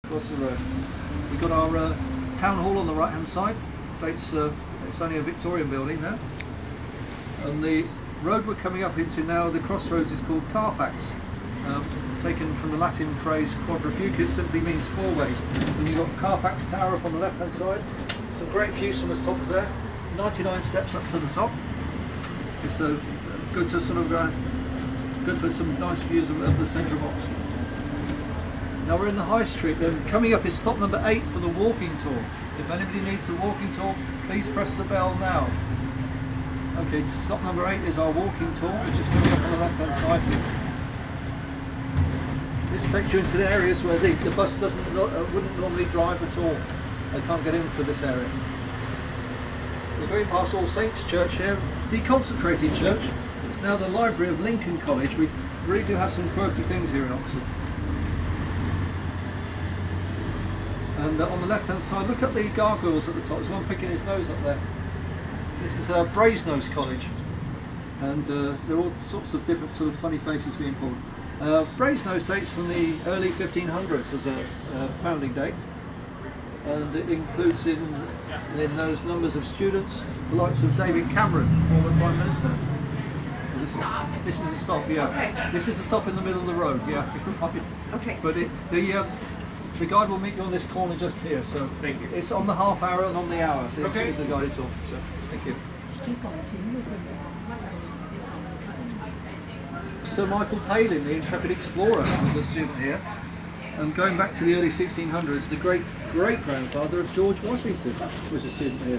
Across the road. We've got our town hall on the right hand side. It's only a Victorian building there. And the road we're coming up into now, the crossroads, is called Carfax. Taken from the Latin phrase quadrifucus, simply means four ways. And you've got Carfax Tower up on the left hand side. Some great views from the top there. 99 steps up to the top. It's good to sort of good for some nice views of the central box. Now we're in the High Street. Coming up is stop number 8 for the walking tour. If anybody needs a walking tour, please press the bell now. Okay, stop number 8 is our walking tour, which is coming up on the left hand side. This takes you into the areas where the bus wouldn't normally drive at all. They can't get into this area. We're going past All Saints Church here, deconsecrated church. It's now the library of Lincoln College. We really do have some quirky things here in Oxford. And on the left hand side, look at the gargoyles at the top. There's one picking his nose up there. This is Brasenose College, and there are all sorts of different sort of funny faces being pulled. Brasenose dates from the early 1500s as a founding date, and it includes in those numbers of students the likes of David Cameron, former Prime Minister. This is a stop, yeah. Okay. This is a stop in the middle of the road, yeah. Okay. But the guide will meet you on this corner just here, so thank you. It's on the half hour and on the hour. This is the guided tour, so thank you. Sir Michael Palin, the intrepid explorer, was a student here. And going back to the early 1600s, the great-grandfather of George Washington was a student here.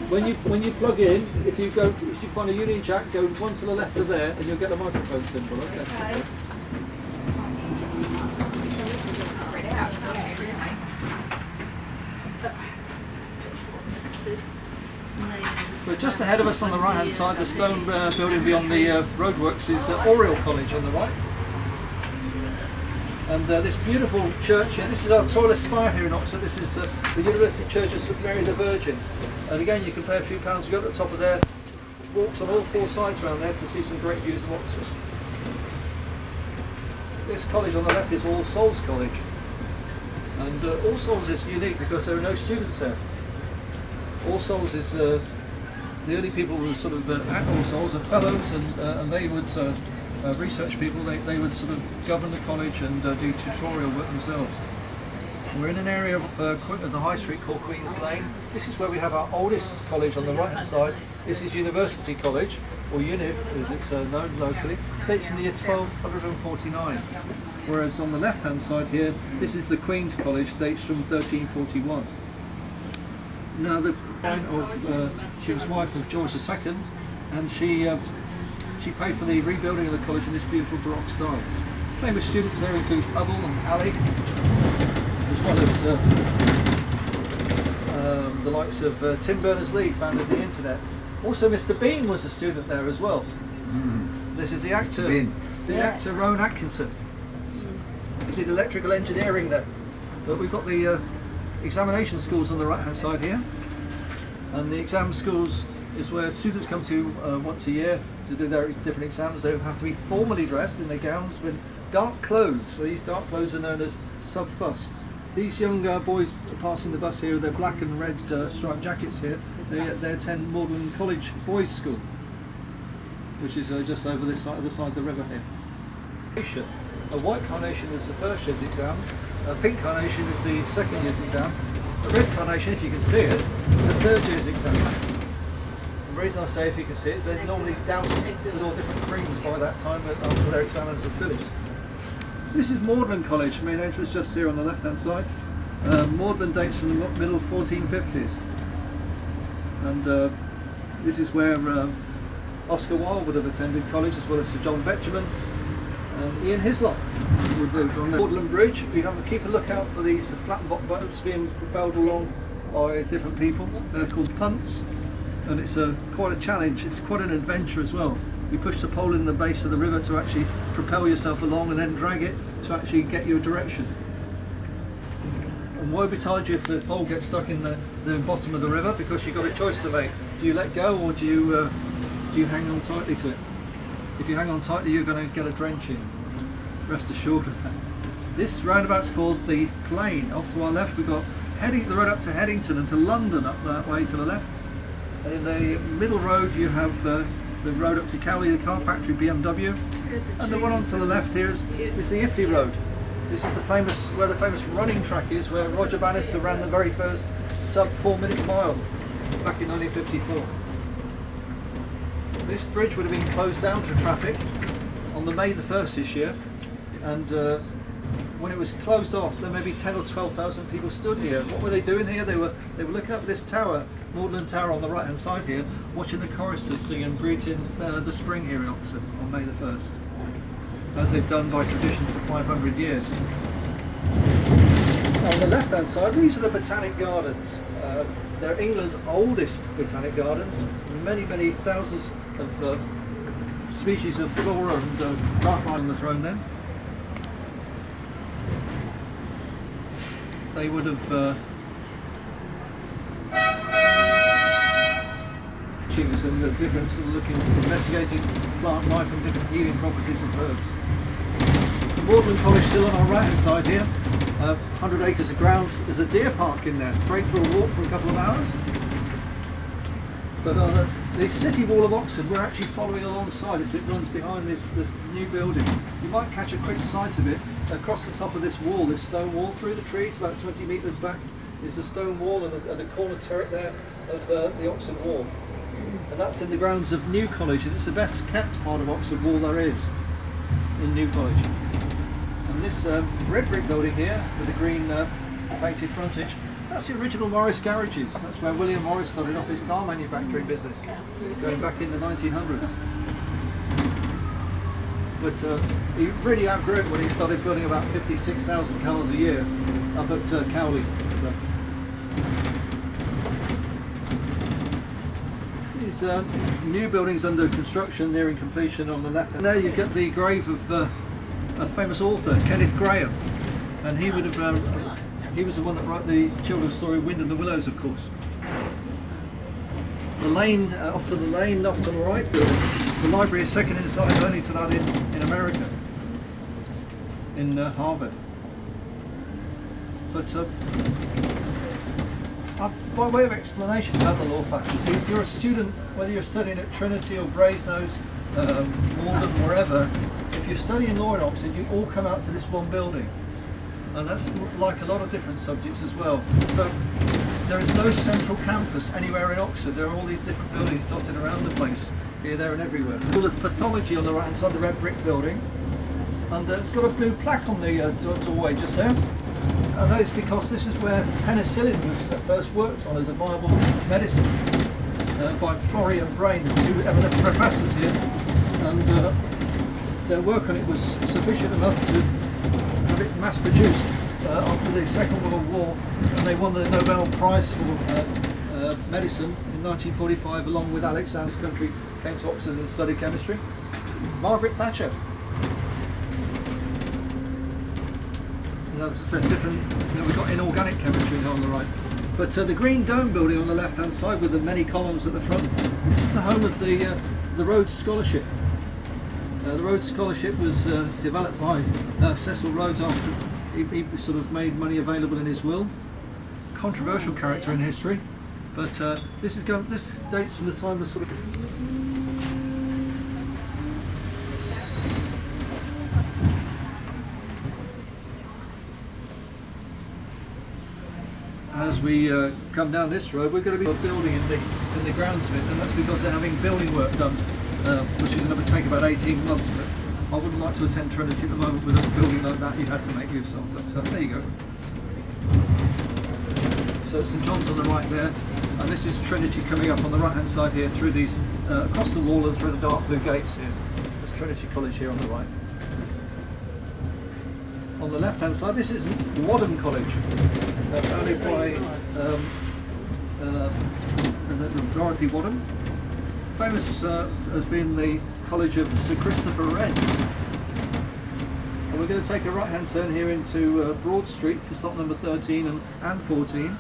When you plug in, if you find a Union Jack, go one to the left of there, and you'll get the microphone symbol. Okay. But just ahead of us on the right hand side, the stone building beyond the roadworks is Oriel College on the right. And this beautiful church here, this is our tallest spire here in Oxford. This is the University Church of St Mary the Virgin. And again, you can pay a few pounds to go to the top of there, walks on all four sides around there to see some great views of Oxford. This college on the left is All Souls College. And All Souls is unique because there are no students there. All Souls is the early people who sort of at All Souls are fellows, and they would research people. They would sort of govern the college and do tutorial work themselves. We're in an area of the High Street called Queen's Lane. This is where we have our oldest college on the right hand side. This is University College, or UNIV as it's known locally. Dates from the year 1249. Whereas on the left hand side here, this is the Queen's College, dates from 1341. Now the point of she was wife of George II, and she paid for the rebuilding of the college in this beautiful Baroque style. Famous students there include Hubble and Halley, as well as the likes of Tim Berners-Lee, founded the internet. Also Mr Bean was a student there as well. This is the actor Rowan Atkinson. He did electrical engineering there. But we've got the examination schools on the right hand side here, and the exam schools is where students come to once a year to do their different exams. They have to be formally dressed in their gowns with dark clothes. So these dark clothes are known as sub-fus. These young boys passing the bus here, their black and red striped jackets here, they attend Magdalen College Boys' School, which is just over this side, other side of the river here. A white carnation is the first year's exam, a pink carnation is the second year's exam, a red carnation, if you can see it, is the third year's exam. The reason I say if you can see it is they're normally doused with all different creams by that time after their exams are finished. This is Magdalen College, main entrance just here on the left hand side. Magdalen dates from the middle 1450s. And this is where Oscar Wilde would have attended college, as well as Sir John Betjeman. Ian Hislop would live on the Magdalen Bridge. We have to keep a lookout for these flat boats being propelled along by different people. They're called punts, and it's quite a challenge. It's quite an adventure as well. You push the pole in the base of the river to actually propel yourself along, and then drag it to actually get your direction. And woe betide you if the pole gets stuck in the bottom of the river, because you've got a choice to make. Do you let go, or do you hang on tightly to it? If you hang on tightly, you're going to get a drenching. Rest assured of that. This roundabout's called the Plain. Off to our left we've got the road up to Headington and to London up that way to the left. And in the middle road you have the road up to Cowley, the car factory, BMW. And the one on to the left here is the Iffley Road. This is where the famous running track is, where Roger Bannister ran the very first sub 4-minute mile back in 1954. This bridge would have been closed down to traffic on the May the 1st this year, and when it was closed off, there may be 10 or 12,000 people stood here. What were they doing here? They were looking up this tower, Magdalen Tower on the right hand side here, watching the choristers sing and greeting the spring here in Oxford on May the 1st, as they've done by tradition for 500 years. On the left hand side, these are the Botanic Gardens. They're England's oldest botanic gardens. Many thousands of species of flora and plant life were thrown then. They would have and the difference of investigating plant life and different healing properties of herbs. The Magdalen College still on our right hand side here. 100 acres of grounds. There's a deer park in there, great for a walk for a couple of hours. But on the city wall of Oxford, we're actually following alongside as it runs behind this new building. You might catch a quick sight of it. Across the top of this wall, this stone wall through the trees, about 20 metres back, is the stone wall and the corner turret there of the Oxford Wall. And that's in the grounds of New College, and it's the best kept part of Oxford Wall there is in New College. And this red brick building here with the green painted frontage, that's the original Morris garages. That's where William Morris started off his car manufacturing business, going back in the 1900s. But he really outgrew it when he started building about 56,000 cars a year up at Cowley. So, these new buildings under construction, nearing completion on the left. And there you get the grave of a famous author, Kenneth Grahame, and he would have he was the one that wrote the children's story Wind and the Willows, of course. The lane off to the right, the library is second in size only to that in America, in Harvard. But by way of explanation about the law faculty, if you're a student, whether you're studying at Trinity or Brasenose, Malden, wherever, if you're studying law in Oxford, you all come out to this one building. And that's like a lot of different subjects as well. So there is no central campus anywhere in Oxford. There are all these different buildings dotted around the place, here, there and everywhere. All the pathology on the right hand side, the red brick building, and it's got a blue plaque on the doorway just there. And that is because this is where penicillin was first worked on as a viable medicine by Florey and Brain, the two eminent professors here. And their work on it was sufficient enough to have it mass produced after the Second World War, and they won the Nobel Prize for medicine in 1945, along with Alexander's country, came to Oxford and studied chemistry. Margaret Thatcher. And as I said, different. We've got inorganic chemistry on the right, but the Green Dome building on the left-hand side with the many columns at the front. This is the home of the Rhodes Scholarship. The Rhodes Scholarship was developed by Cecil Rhodes after he sort of made money available in his will. Controversial character in history, but this dates from the time of sort of. As we come down this road, we're going to be building in the grounds of it, and that's because they're having building work done. Which is going to take about 18 months, but I wouldn't like to attend Trinity at the moment with a building like that you'd had to make use of, but there you go. So St John's on the right there, and this is Trinity coming up on the right hand side here through these, across the wall and through the dark blue gates here. There's Trinity College here on the right. On the left hand side, this is Wadham College, founded by Dorothy Wadham. Famous has been the College of Sir Christopher Wren. And we're going to take a right hand turn here into Broad Street for stop number 13 and 14.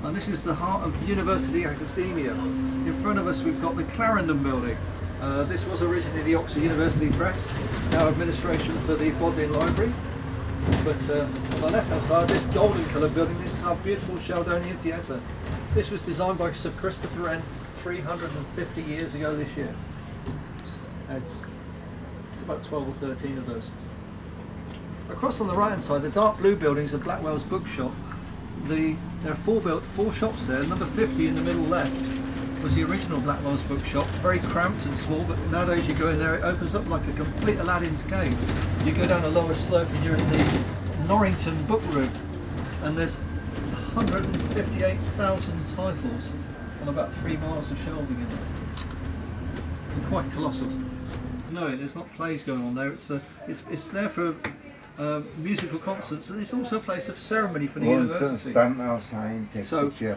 And this is the heart of University Academia. In front of us we've got the Clarendon building. This was originally the Oxford University Press. It's now administration for the Bodleian Library. But on the left hand side, this golden coloured building, this is our beautiful Sheldonian Theatre. This was designed by Sir Christopher Wren 350 years ago this year. It's about 12 or 13 of those. Across on the right hand side, the dark blue building is a Blackwell's bookshop. There are four shops there. Number 50 in the middle left was the original Blackwell's bookshop, very cramped and small, but nowadays you go in there, it opens up like a complete Aladdin's cave. You go down a lower slope and you're in the Norrington book room, and there's 158,000 titles on about 3 miles of shelving in there. It's quite colossal. No, there's not plays going on there. It's there for musical concerts, and it's also a place of ceremony for the university. Stand outside, take a picture.